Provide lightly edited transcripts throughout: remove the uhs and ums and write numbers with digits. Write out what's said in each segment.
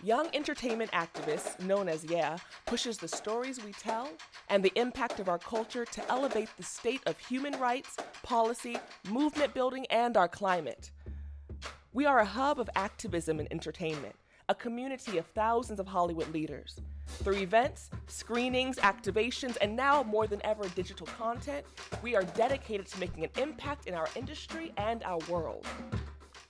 Young entertainment activists, known as Yeah, pushes the stories we tell and the impact of our culture to elevate the state of human rights, policy, movement building, and our climate. We are a hub of activism and entertainment, a community of thousands of Hollywood leaders. Through events, screenings, activations, and now more than ever digital content, we are dedicated to making an impact in our industry and our world.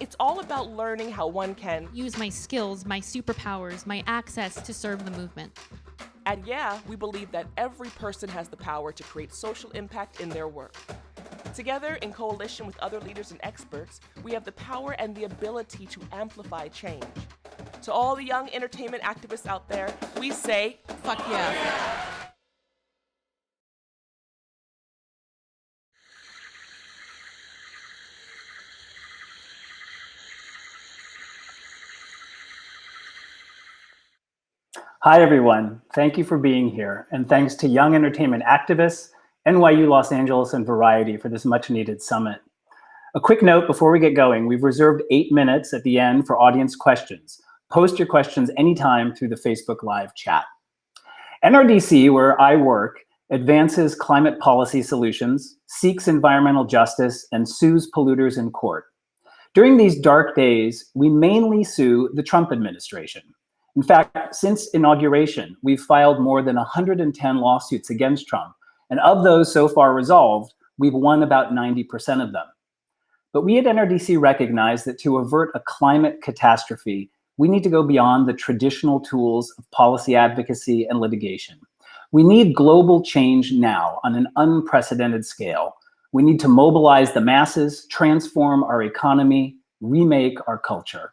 It's all about learning how one can use my skills, my superpowers, my access to serve the movement. At Yeah, we believe that every person has the power to create social impact in their work. Together, in coalition with other leaders and experts, we have the power and the ability to amplify change. To all the young entertainment activists out there, we say, fuck yeah. Hi, everyone. Thank you for being here. And thanks to young entertainment activists, NYU Los Angeles, and Variety for this much needed summit. A quick note before we get going, we've reserved 8 minutes at the end for audience questions. Post your questions anytime through the Facebook Live chat. NRDC, where I work, advances climate policy solutions, seeks environmental justice, and sues polluters in court. During these dark days, we mainly sue the Trump administration. In fact, since inauguration, we've filed more than 110 lawsuits against Trump, and of those so far resolved, we've won about 90% of them. But we at NRDC recognize that to avert a climate catastrophe, we need to go beyond the traditional tools of policy advocacy and litigation. We need global change now on an unprecedented scale. We need to mobilize the masses, transform our economy, remake our culture.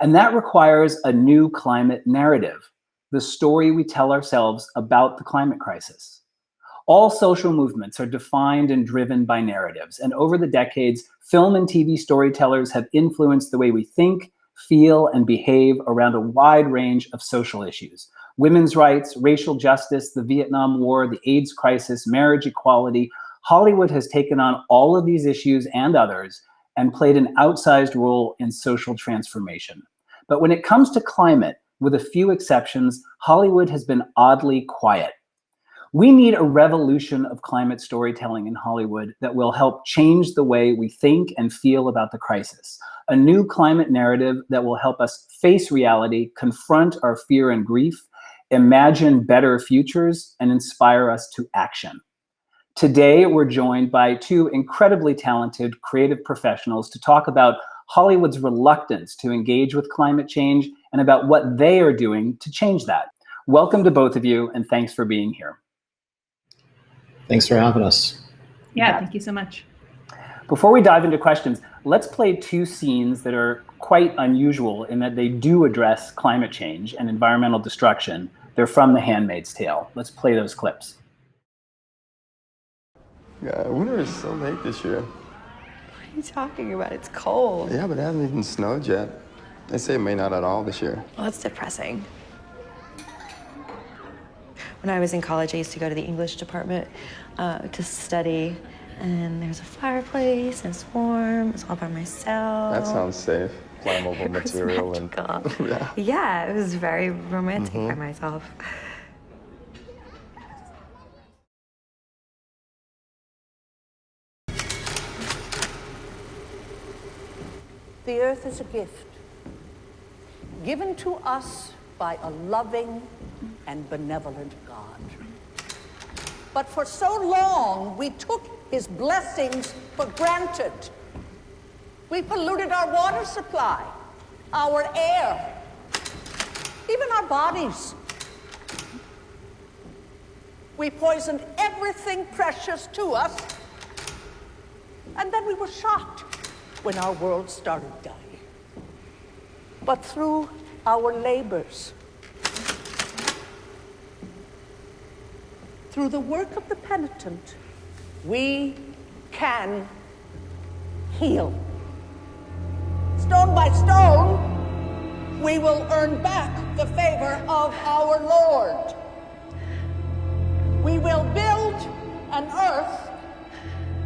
And that requires a new climate narrative, the story we tell ourselves about the climate crisis. All social movements are defined and driven by narratives, and over the decades, film and TV storytellers have influenced the way we think, feel, and behave around a wide range of social issues. Women's rights, racial justice, the Vietnam War, the AIDS crisis, marriage equality. Hollywood has taken on all of these issues and others and played an outsized role in social transformation. But when it comes to climate, with a few exceptions, Hollywood has been oddly quiet. We need a revolution of climate storytelling in Hollywood that will help change the way we think and feel about the crisis. A new climate narrative that will help us face reality, confront our fear and grief, imagine better futures, and inspire us to action. Today, we're joined by two incredibly talented creative professionals to talk about Hollywood's reluctance to engage with climate change and about what they are doing to change that. Welcome to both of you, and thanks for being here. Thanks for having us. Yeah, thank you so much. Before we dive into questions, let's play two scenes that are quite unusual in that they do address climate change and environmental destruction. They're from The Handmaid's Tale. Let's play those clips. Yeah, winter is so late this year. What are you talking about? It's cold. Yeah, but it hasn't even snowed yet. They say it may not at all this year. Well, that's depressing. When I was in college, I used to go to the English department to study, and there's a fireplace, and it's warm, it's all by myself. That sounds safe. Flammable material and yeah, it was very romantic by myself. The earth is a gift given to us by a loving and benevolent God. But for so long, we took his blessings for granted. We polluted our water supply, our air, even our bodies. We poisoned everything precious to us, and then we were shocked when our world started dying. But through our labors, through the work of the penitent, we can heal. Stone by stone, we will earn back the favor of our Lord. We will build an earth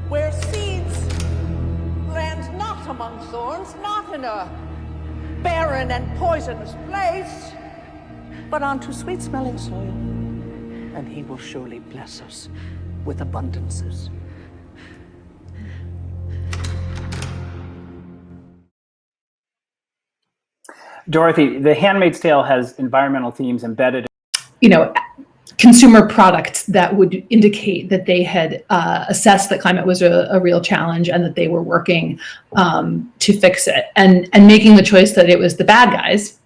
where seeds land not among thorns, not in a barren and poisonous place, but onto sweet-smelling soil. And he will surely bless us with abundances. Dorothy, The Handmaid's Tale has environmental themes embedded. Consumer products that would indicate that they had assessed that climate was a real challenge and that they were working to fix it, and making the choice that it was the bad guys,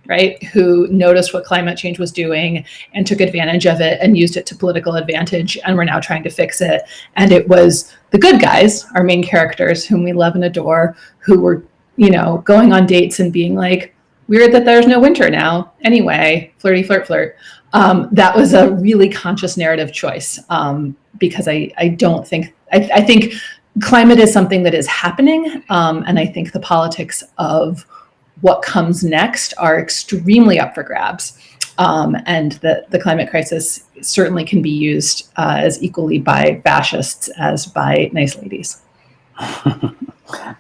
right, who noticed what climate change was doing and took advantage of it and used it to political advantage, and we're now trying to fix it. And it was the good guys, our main characters, whom we love and adore, who were, going on dates and being like, weird that there's no winter now. Anyway, flirty, flirt, flirt. That was a really conscious narrative choice, because I don't think, I think climate is something that is happening. And I think the politics of what comes next are extremely up for grabs. And the climate crisis certainly can be used as equally by fascists as by nice ladies.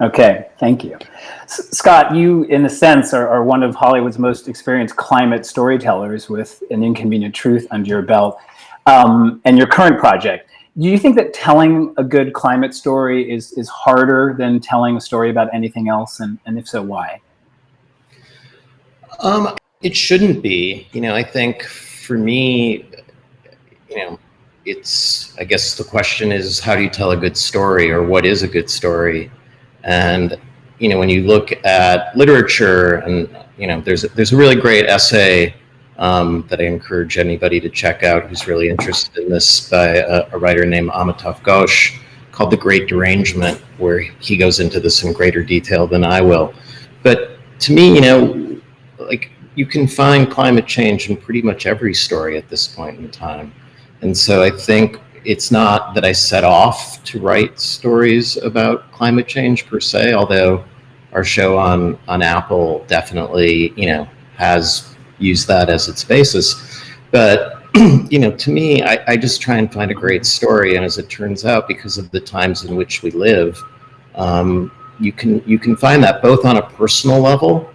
Okay, thank you. Scott, you, in a sense, are one of Hollywood's most experienced climate storytellers with An Inconvenient Truth under your belt, and your current project. Do you think that telling a good climate story is harder than telling a story about anything else, and if so, why? It shouldn't be. I think for me, I guess the question is, how do you tell a good story, or what is a good story? And, when you look at literature, and, there's a really great essay that I encourage anybody to check out who's really interested in this, by a writer named Amitav Ghosh, called The Great Derangement, where he goes into this in greater detail than I will. But to me, you can find climate change in pretty much every story at this point in time. And so I think it's not that I set off to write stories about climate change per se, although our show on Apple definitely, has used that as its basis. But, to me, I just try and find a great story. And as it turns out, because of the times in which we live, you can find that both on a personal level,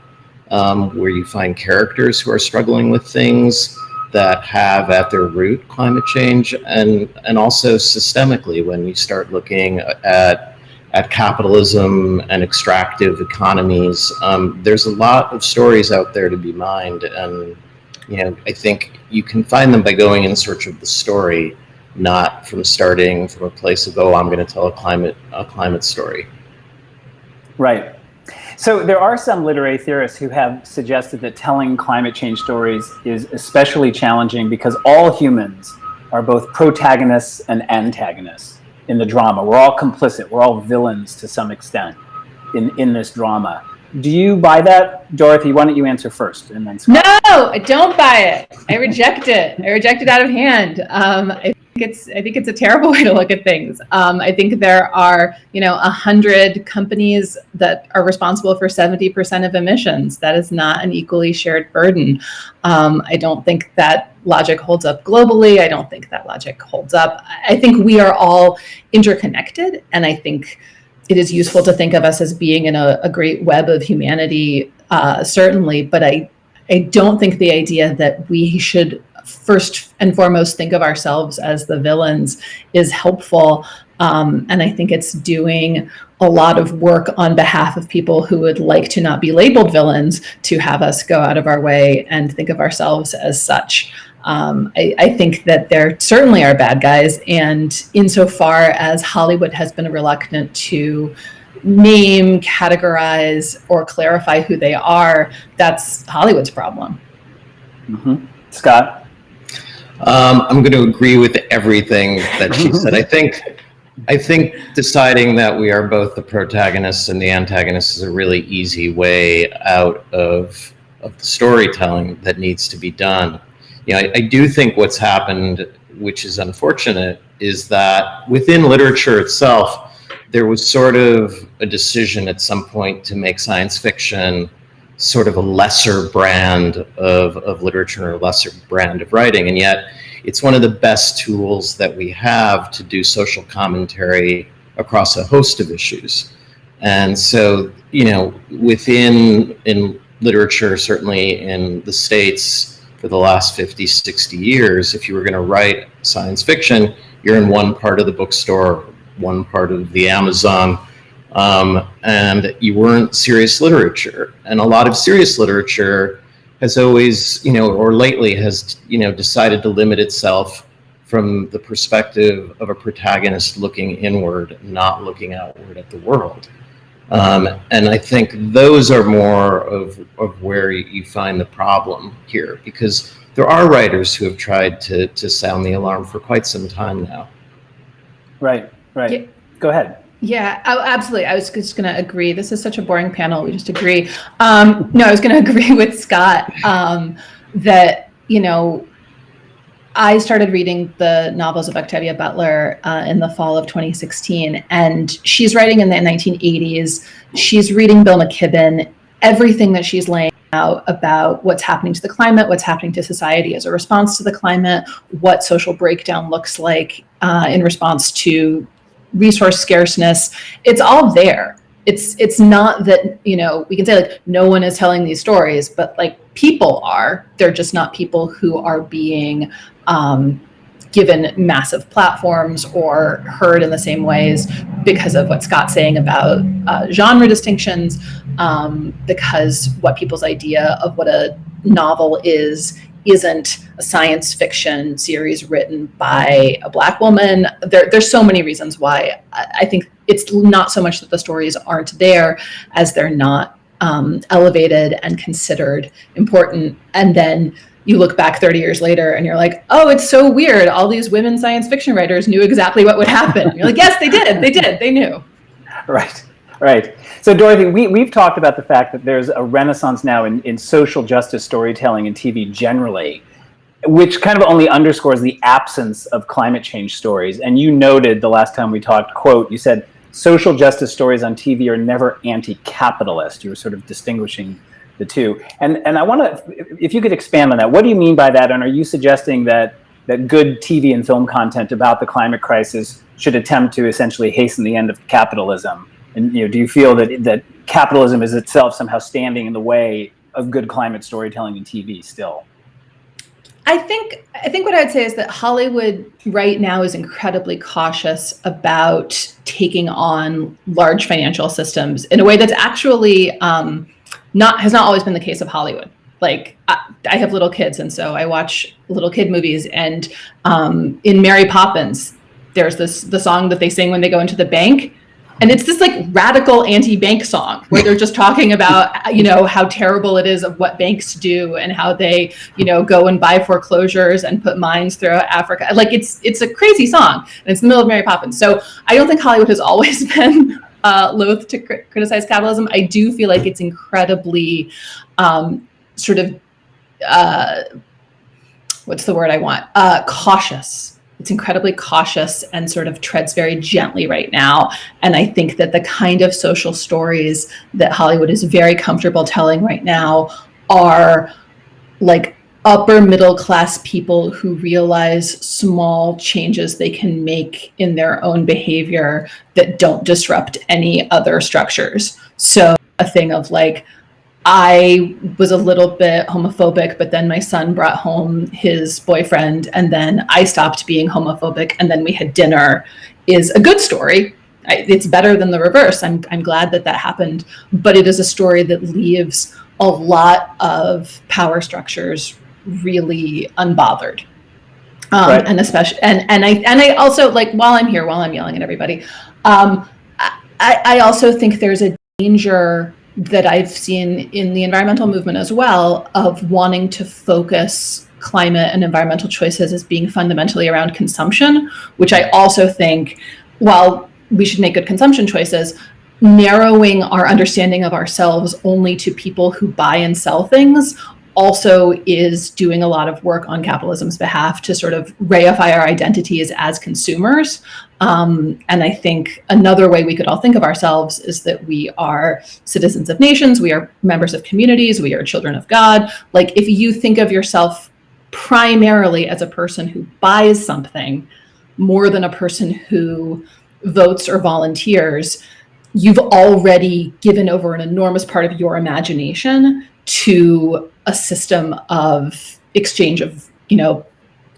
where you find characters who are struggling with things that have at their root climate change, and also systemically, when you start looking at capitalism and extractive economies. There's a lot of stories out there to be mined, and I think you can find them by going in search of the story, not from starting from a place of, I'm going to tell a climate story. Right. So there are some literary theorists who have suggested that telling climate change stories is especially challenging because all humans are both protagonists and antagonists in the drama. We're all complicit. We're all villains to some extent in this drama. Do you buy that? Dorothy, why don't you answer first, and then Scott? No, I don't buy it. I reject it. I reject it out of hand. I think it's a terrible way to look at things. I think there are, 100 companies that are responsible for 70% of emissions. That is not an equally shared burden. I don't think that logic holds up globally. I don't think that logic holds up. I think we are all interconnected, and I think it is useful to think of us as being in a great web of humanity, certainly, but I don't think the idea that we should first and foremost think of ourselves as the villains is helpful. And I think it's doing a lot of work on behalf of people who would like to not be labeled villains to have us go out of our way and think of ourselves as such. I think that there certainly are bad guys, and insofar as Hollywood has been reluctant to name, categorize, or clarify who they are, that's Hollywood's problem. Mm-hmm. Scott? I'm going to agree with everything that she said. I think deciding that we are both the protagonists and the antagonists is a really easy way out of the storytelling that needs to be done. I do think what's happened, which is unfortunate, is that within literature itself, there was sort of a decision at some point to make science fiction sort of a lesser brand of literature, or a lesser brand of writing. And yet it's one of the best tools that we have to do social commentary across a host of issues. And so, in literature, certainly in the States, for the last 50, 60 years. If you were going to write science fiction, you're in one part of the bookstore, one part of the Amazon, and you weren't serious literature. And a lot of serious literature has always, or lately has, decided to limit itself from the perspective of a protagonist looking inward, not looking outward at the world. And I think those are more of where you find the problem here, because there are writers who have tried to sound the alarm for quite some time now. Right. Yeah. Go ahead. Yeah, absolutely. I was just going to agree. This is such a boring panel. We just agree. No, I was going to agree with Scott that, I started reading the novels of Octavia Butler in the fall of 2016, and she's writing in the 1980s. She's reading Bill McKibben. Everything that she's laying out about what's happening to the climate, what's happening to society as a response to the climate, what social breakdown looks like in response to resource scarceness, it's all there. It's not that, we can say like no one is telling these stories, but like people are. They're just not people who are being given massive platforms or heard in the same ways because of what Scott's saying about genre distinctions, because what people's idea of what a novel isn't a science fiction series written by a Black woman. There's so many reasons why I think it's not so much that the stories aren't there as they're not elevated and considered important. And then you look back 30 years later and you're like, oh, it's so weird. All these women science fiction writers knew exactly what would happen. You're like, yes, they did. They knew. Right. So Dorothy, we've talked about the fact that there's a renaissance now in social justice storytelling and TV generally, which kind of only underscores the absence of climate change stories. And you noted the last time we talked, quote, you said, social justice stories on TV are never anti-capitalist. You were sort of distinguishing the two. And I want to, if you could expand on that, what do you mean by that? And are you suggesting that good TV and film content about the climate crisis should attempt to essentially hasten the end of capitalism? And do you feel that capitalism is itself somehow standing in the way of good climate storytelling in TV still? I think what I would say is that Hollywood right now is incredibly cautious about taking on large financial systems in a way that's actually has not always been the case of Hollywood. Like I have little kids, and so I watch little kid movies. And in Mary Poppins, there's the song that they sing when they go into the bank. And it's this like radical anti-bank song where they're just talking about, how terrible it is of what banks do and how they, go and buy foreclosures and put mines throughout Africa. Like it's a crazy song, and it's in the middle of Mary Poppins. So I don't think Hollywood has always been loath to criticize capitalism. I do feel like it's incredibly what's the word I want? Cautious. It's incredibly cautious and sort of treads very gently right now. And I think that the kind of social stories that Hollywood is very comfortable telling right now are like upper middle class people who realize small changes they can make in their own behavior that don't disrupt any other structures. So a thing of like, I was a little bit homophobic, but then my son brought home his boyfriend, and then I stopped being homophobic, and then we had dinner is a good story. It's better than the reverse. I'm glad that happened, but it is a story that leaves a lot of power structures really unbothered. Right. And especially, and I also, like, while I'm yelling at everybody, I also think there's a danger that I've seen in the environmental movement as well of wanting to focus climate and environmental choices as being fundamentally around consumption, which I also think, while we should make good consumption choices, narrowing our understanding of ourselves only to people who buy and sell things also is doing a lot of work on capitalism's behalf to sort of reify our identities as consumers. And I think another way we could all think of ourselves is that we are citizens of nations, we are members of communities, we are children of God. Like, if you think of yourself primarily as a person who buys something more than a person who votes or volunteers, you've already given over an enormous part of your imagination to a system of exchange of,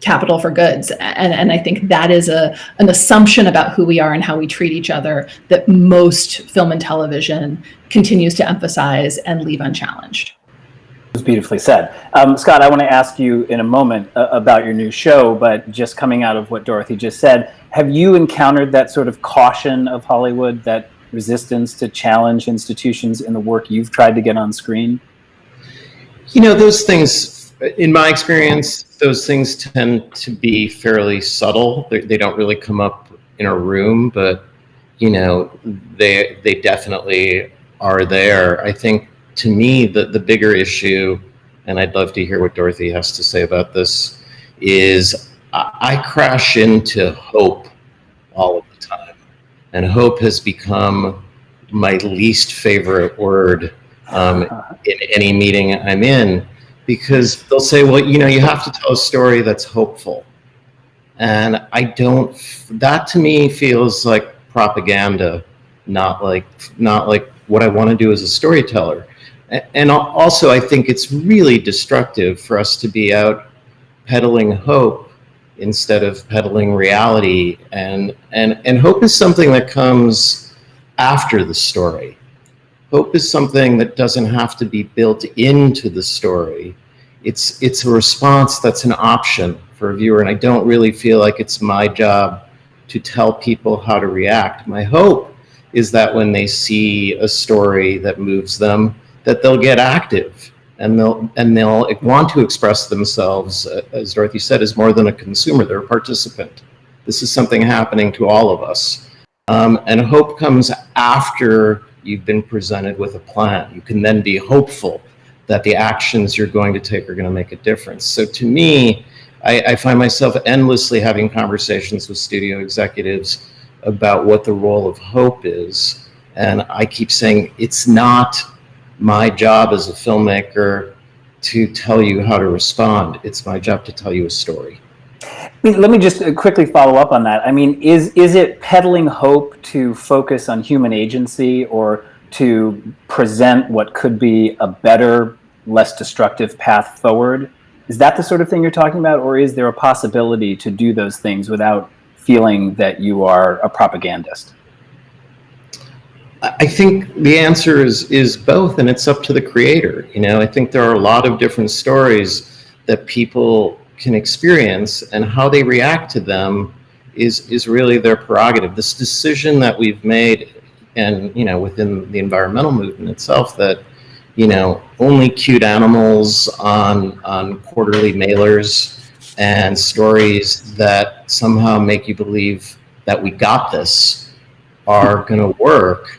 capital for goods. And I think that is an assumption about who we are and how we treat each other that most film and television continues to emphasize and leave unchallenged. It was beautifully said. Scott, I want to ask you in a moment about your new show, but just coming out of what Dorothy just said, have you encountered that sort of caution of Hollywood, that resistance to challenge institutions in the work you've tried to get on screen? Those things, in my experience, those things tend to be fairly subtle. They don't really come up in a room, but, they definitely are there. I think, to me, the bigger issue, and I'd love to hear what Dorothy has to say about this, is I crash into hope all of the time. And hope has become my least favorite word in any meeting I'm in, because they'll say, well, you have to tell a story that's hopeful. And that to me feels like propaganda, not like what I want to do as a storyteller. And also, I think it's really destructive for us to be out peddling hope instead of peddling reality. And hope is something that comes after the story. Hope is something that doesn't have to be built into the story. It's a response that's an option for a viewer, and I don't really feel like it's my job to tell people how to react. My hope is that when they see a story that moves them, that they'll get active and they'll want to express themselves, as Dorothy said, as more than a consumer. They're a participant. This is something happening to all of us. And hope comes after you've been presented with a plan. You can then be hopeful that the actions you're going to take are going to make a difference. So to me, I find myself endlessly having conversations with studio executives about what the role of hope is. And I keep saying, it's not my job as a filmmaker to tell you how to respond. It's my job to tell you a story. Let me just quickly follow up on that. I mean, is it peddling hope to focus on human agency, or to present what could be a better, less destructive path forward? Is that the sort of thing you're talking about, or is there a possibility to do those things without feeling that you are a propagandist? I think the answer is both, and it's up to the creator. I think there are a lot of different stories that people can experience, and how they react to them is really their prerogative. This decision that we've made, and within the environmental movement itself, that only cute animals on quarterly mailers and stories that somehow make you believe that we got this are going to work,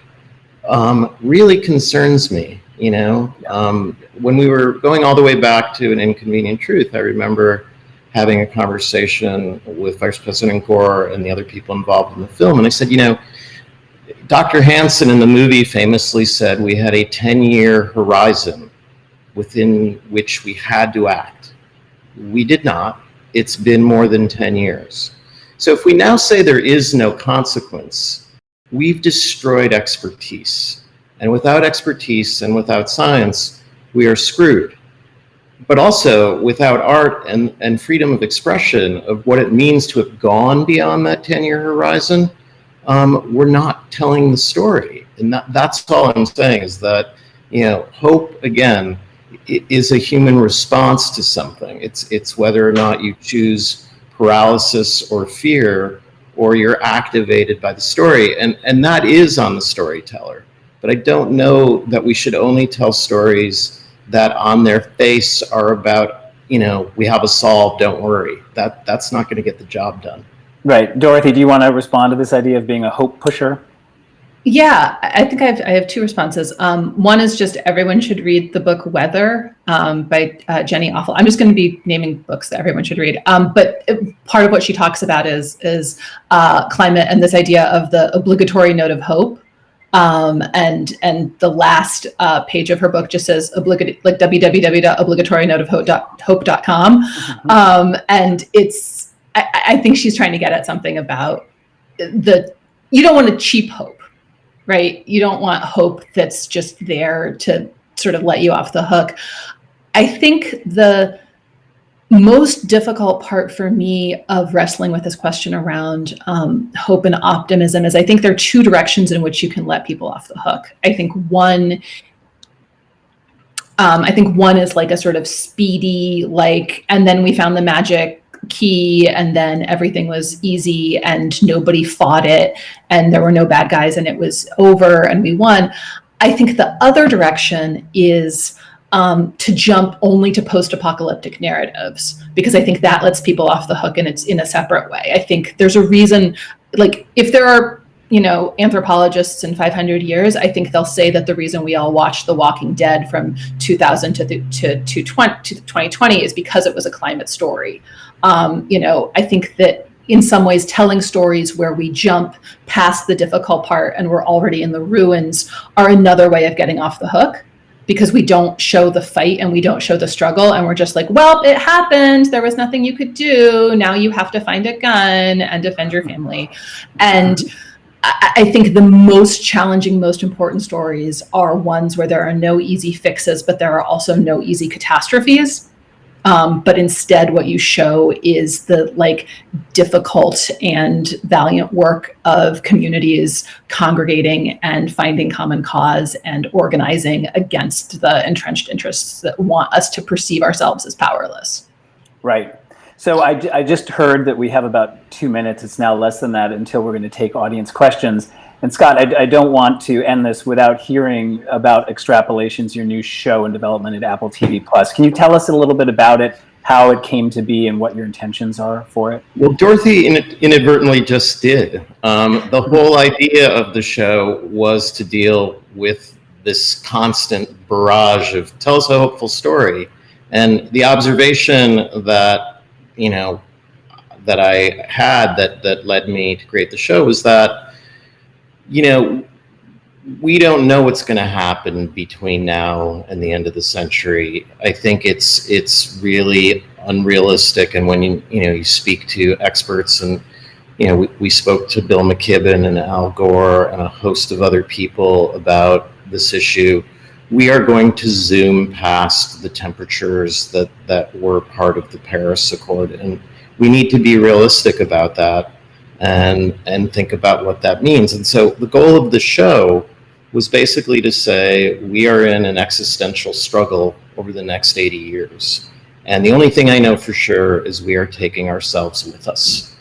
really concerns me. When we were going all the way back to An Inconvenient Truth, I remember having a conversation with Vice President Gore and the other people involved in the film, and I said, Dr. Hansen in the movie famously said we had a 10-year horizon within which we had to act. We did not. It's been more than 10 years. So if we now say there is no consequence, we've destroyed expertise. And without expertise and without science, we are screwed. But also without art and freedom of expression of what it means to have gone beyond that 10-year horizon, we're not telling the story. And that's all I'm saying, is that, hope, again, is a human response to something. It's whether or not you choose paralysis or fear, or you're activated by the story. And that is on the storyteller. But I don't know that we should only tell stories that on their face are about, we have a solve, don't worry. That's not going to get the job done. Right. Dorothy, do you want to respond to this idea of being a hope pusher? Yeah, I think I have two responses. One is just everyone should read the book Weather by Jenny Offel. I'm just going to be naming books that everyone should read. But part of what she talks about is climate, and this idea of the obligatory note of hope. And the last page of her book just says www.obligatorinoteofhope.com. And I think she's trying to get at something about you don't want a cheap hope, right? You don't want hope that's just there to sort of let you off the hook. I think most difficult part for me of wrestling with this question around hope and optimism is I think there are two directions in which you can let people off the hook. I think one is like a sort of speedy, like, and then we found the magic key and then everything was easy and nobody fought it and there were no bad guys and it was over and we won. I think the other direction is to jump only to post-apocalyptic narratives, because I think that lets people off the hook and it's in a separate way. I think there's a reason, like if there are, anthropologists in 500 years, I think they'll say that the reason we all watched The Walking Dead from 2000 to 2020 is because it was a climate story. I think that in some ways telling stories where we jump past the difficult part and we're already in the ruins are another way of getting off the hook, because we don't show the fight and we don't show the struggle and we're just like, well, it happened, there was nothing you could do, now you have to find a gun and defend your family. And I think the most challenging, most important stories are ones where there are no easy fixes, but there are also no easy catastrophes. But instead what you show is the difficult and valiant work of communities congregating and finding common cause and organizing against the entrenched interests that want us to perceive ourselves as powerless. Right. So I just heard that we have about 2 minutes. It's now less than that until we're going to take audience questions. And Scott, I don't want to end this without hearing about Extrapolations, your new show in development at Apple TV+. Can you tell us a little bit about it, how it came to be, and what your intentions are for it? Well, Dorothy inadvertently just did. The whole idea of the show was to deal with this constant barrage of tell us a hopeful story. And the observation that, that I had that led me to create the show was that, we don't know what's going to happen between now and the end of the century. I think it's really unrealistic. And when you speak to experts, and we spoke to Bill McKibben and Al Gore and a host of other people about this issue, we are going to zoom past the temperatures that were part of the Paris Accord, and we need to be realistic about that and think about what that means. And so the goal of the show was basically to say we are in an existential struggle over the next 80 years. And the only thing I know for sure is we are taking ourselves with us.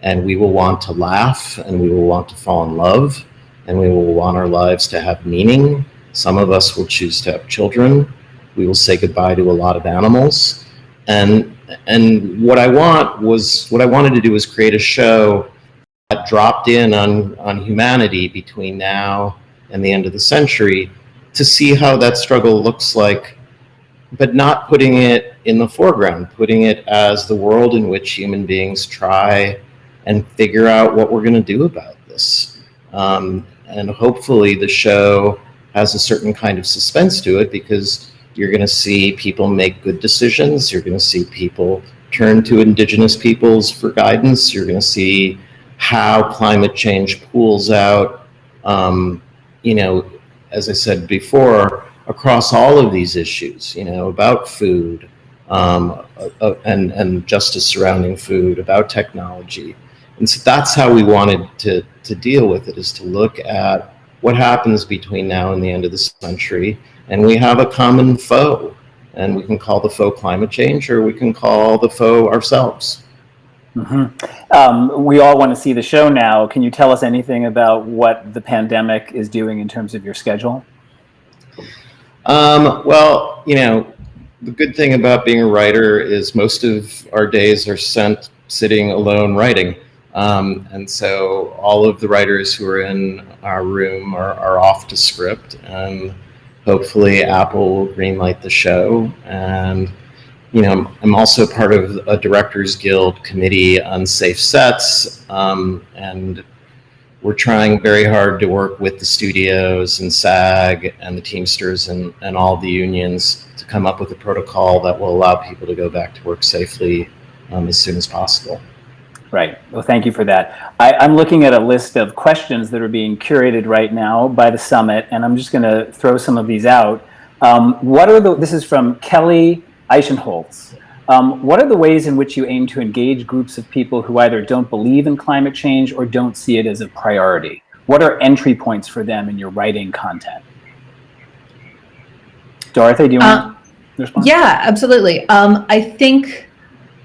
And we will want to laugh, and we will want to fall in love, and we will want our lives to have meaning. Some of us will choose to have children. We will say goodbye to a lot of animals. And what I wanted to do was create a show that dropped in on humanity between now and the end of the century to see how that struggle looks like, but not putting it in the foreground, putting it as the world in which human beings try and figure out what we're going to do about this. And hopefully the show has a certain kind of suspense to it, because you're going to see people make good decisions. You're going to see people turn to indigenous peoples for guidance. You're going to see how climate change pools out, as I said before, across all of these issues, about food and justice surrounding food, about technology. And so that's how we wanted to deal with it, is to look at what happens between now and the end of the century. And we have a common foe, and we can call the foe climate change, or we can call the foe ourselves. Mm-hmm. We all want to see the show now. Can you tell us anything about what the pandemic is doing in terms of your schedule? Well, the good thing about being a writer is most of our days are spent sitting alone writing. And so all of the writers who are in our room are off to script, and hopefully Apple will greenlight the show. And I'm also part of a Directors Guild committee on safe sets, and we're trying very hard to work with the studios and SAG and the Teamsters and all the unions to come up with a protocol that will allow people to go back to work safely as soon as possible. Right. Well, thank you for that. I'm looking at a list of questions that are being curated right now by the summit, and I'm just going to throw some of these out. This is from Kelly Eichenholz. What are the ways in which you aim to engage groups of people who either don't believe in climate change or don't see it as a priority? What are entry points for them in your writing content? Dorothy, do you want to respond? Yeah, absolutely. I think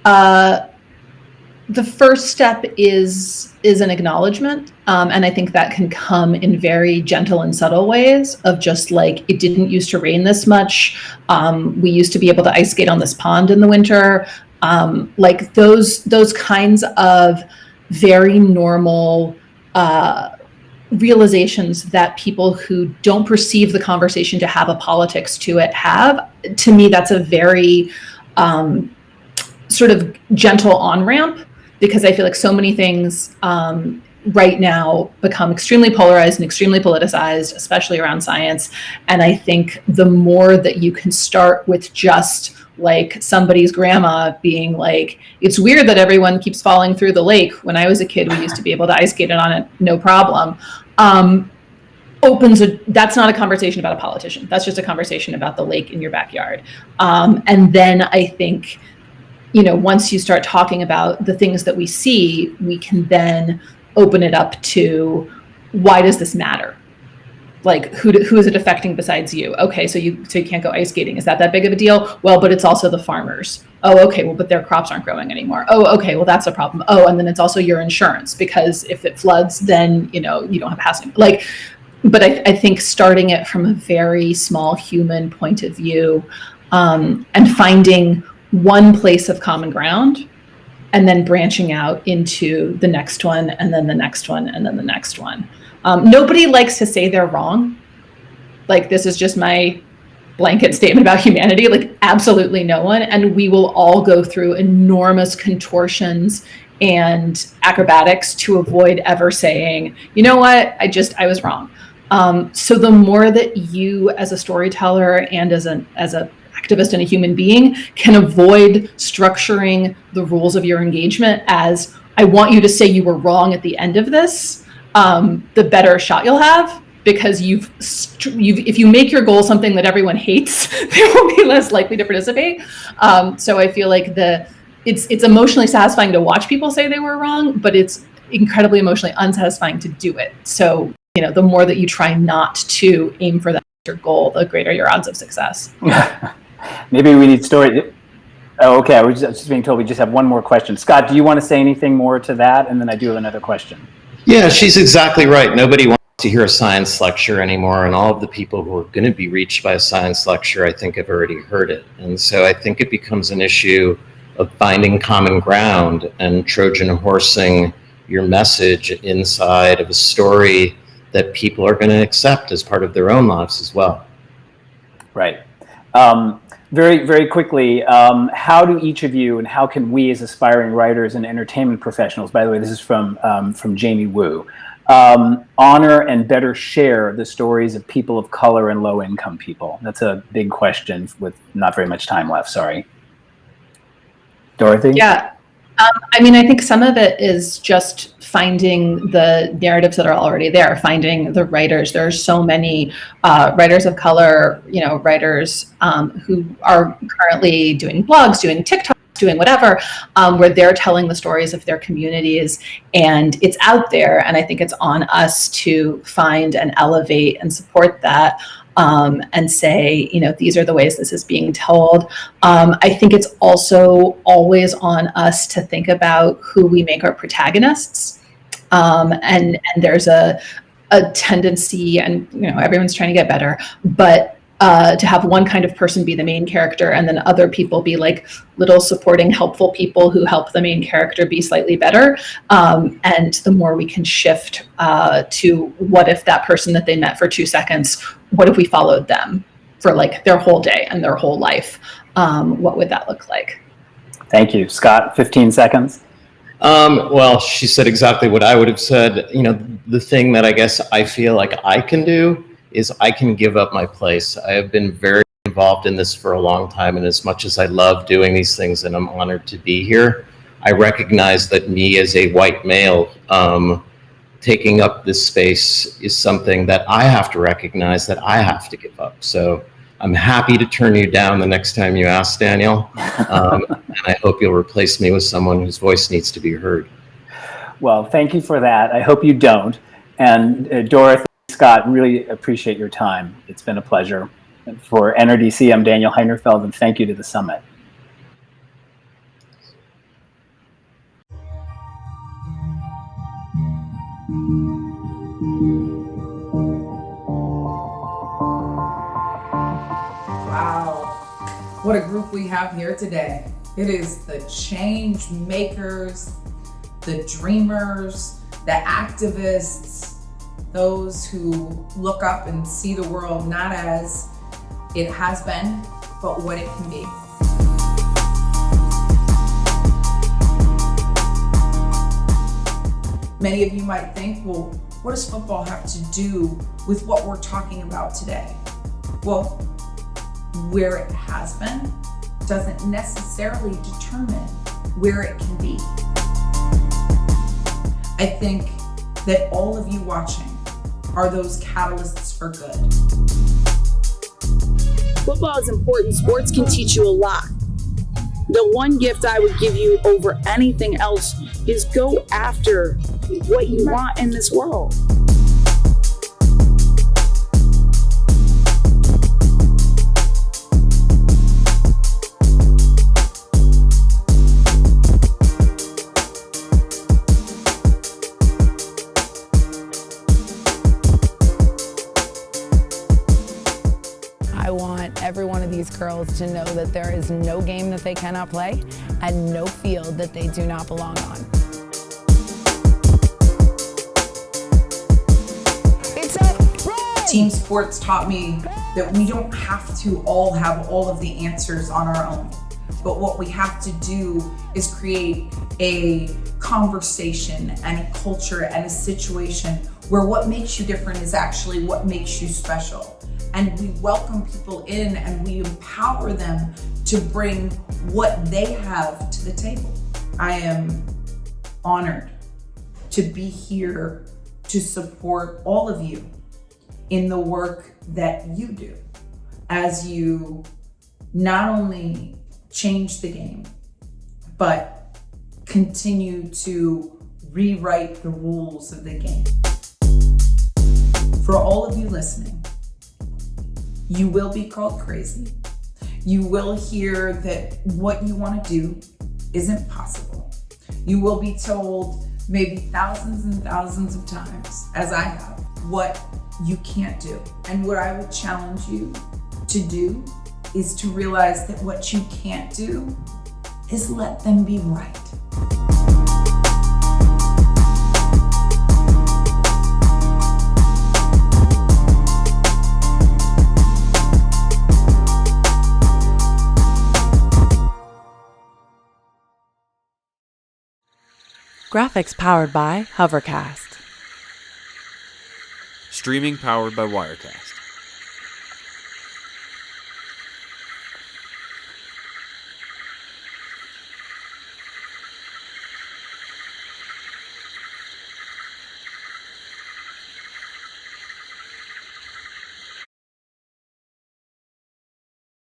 the first step is an acknowledgement, and I think that can come in very gentle and subtle ways of just like, it didn't used to rain this much. We used to be able to ice skate on this pond in the winter. Like those kinds of very normal realizations that people who don't perceive the conversation to have a politics to it have. To me, that's a very sort of gentle on-ramp, because I feel like so many things right now become extremely polarized and extremely politicized, especially around science. And I think the more that you can start with just like somebody's grandma being like, it's weird that everyone keeps falling through the lake. When I was a kid, we used to be able to ice skate on it, no problem. That's not a conversation about a politician. That's just a conversation about the lake in your backyard. And then I think, once you start talking about the things that we see, we can then open it up to, why does this matter? Like, who is it affecting besides you? Okay, so you can't go ice skating. Is that big of a deal? Well, but it's also the farmers. Oh, okay, well, but their crops aren't growing anymore. Oh, okay, well, that's a problem. Oh, and then it's also your insurance, because if it floods, then, you don't have housing. Like, but I think starting it from a very small human point of view, and finding one place of common ground, and then branching out into the next one, and then the next one, and then the next one. Nobody likes to say they're wrong. Like, this is just my blanket statement about humanity. Like, absolutely no one. And we will all go through enormous contortions and acrobatics to avoid ever saying, you know what, I was wrong. So the more that you as a storyteller and as a activist and a human being can avoid structuring the rules of your engagement as, I want you to say you were wrong at the end of this, the better shot you'll have, because if you make your goal something that everyone hates, they will be less likely to participate. So I feel like it's emotionally satisfying to watch people say they were wrong, but it's incredibly emotionally unsatisfying to do it. So, the more that you try not to aim for that goal, the greater your odds of success. Maybe we need story. Oh, okay. I was just being told we just have one more question. Scott, do you want to say anything more to that? And then I do have another question. Yeah, she's exactly right. Nobody wants to hear a science lecture anymore, and all of the people who are going to be reached by a science lecture, I think, have already heard it. And so I think it becomes an issue of finding common ground and Trojan horsing your message inside of a story that people are going to accept as part of their own lives as well. Right. Very, very quickly, how do each of you, and how can we as aspiring writers and entertainment professionals, by the way, this is from Jamie Wu, honor and better share the stories of people of color and low-income people? That's a big question with not very much time left, sorry. Dorothy? Yeah. I think some of it is just finding the narratives that are already there, finding the writers. There are so many writers of color, writers who are currently doing blogs, doing TikToks, doing whatever, where they're telling the stories of their communities, and it's out there. And I think it's on us to find and elevate and support that. And say, these are the ways this is being told. I think it's also always on us to think about who we make our protagonists. And there's a tendency, and everyone's trying to get better, but to have one kind of person be the main character, and then other people be like little supporting, helpful people who help the main character be slightly better. And the more we can shift to, what if that person that they met for 2 seconds, what if we followed them for like their whole day and their whole life? What would that look like? Thank you. Scott, 15 seconds. Well, she said exactly what I would have said. The thing that I guess I feel like I can do is I can give up my place. I have been very involved in this for a long time, and as much as I love doing these things and I'm honored to be here, I recognize that me as a white male taking up this space is something that I have to recognize that I have to give up. So I'm happy to turn you down the next time you ask, Daniel. And I hope you'll replace me with someone whose voice needs to be heard. Well, thank you for that. I hope you don't. And Dorothy, Scott, really appreciate your time. It's been a pleasure. And for NRDC, I'm Daniel Hinerfeld, and thank you to the summit. Wow, what a group we have here today. It is the change makers, the dreamers, the activists, those who look up and see the world not as it has been, but what it can be. Many of you might think, well, what does football have to do with what we're talking about today? Well, where it has been doesn't necessarily determine where it can be. I think that all of you watching are those catalysts for good. Football is important. Sports can teach you a lot. The one gift I would give you over anything else is go after what you want in this world. I want every one of these girls to know that there is no game that they cannot play and no field that they do not belong on. It's a play! Team sports taught me that we don't have to all have all of the answers on our own. But what we have to do is create a conversation and a culture and a situation where what makes you different is actually what makes you special. And we welcome people in and we empower them to bring what they have to the table. I am honored to be here to support all of you in the work that you do as you not only change the game, but continue to rewrite the rules of the game. For all of you listening, you will be called crazy. You will hear that what you want to do isn't possible. You will be told maybe thousands and thousands of times, as I have, what you can't do. And what I would challenge you to do is to realize that what you can't do is let them be right. Graphics powered by Hovercast. Streaming powered by Wirecast.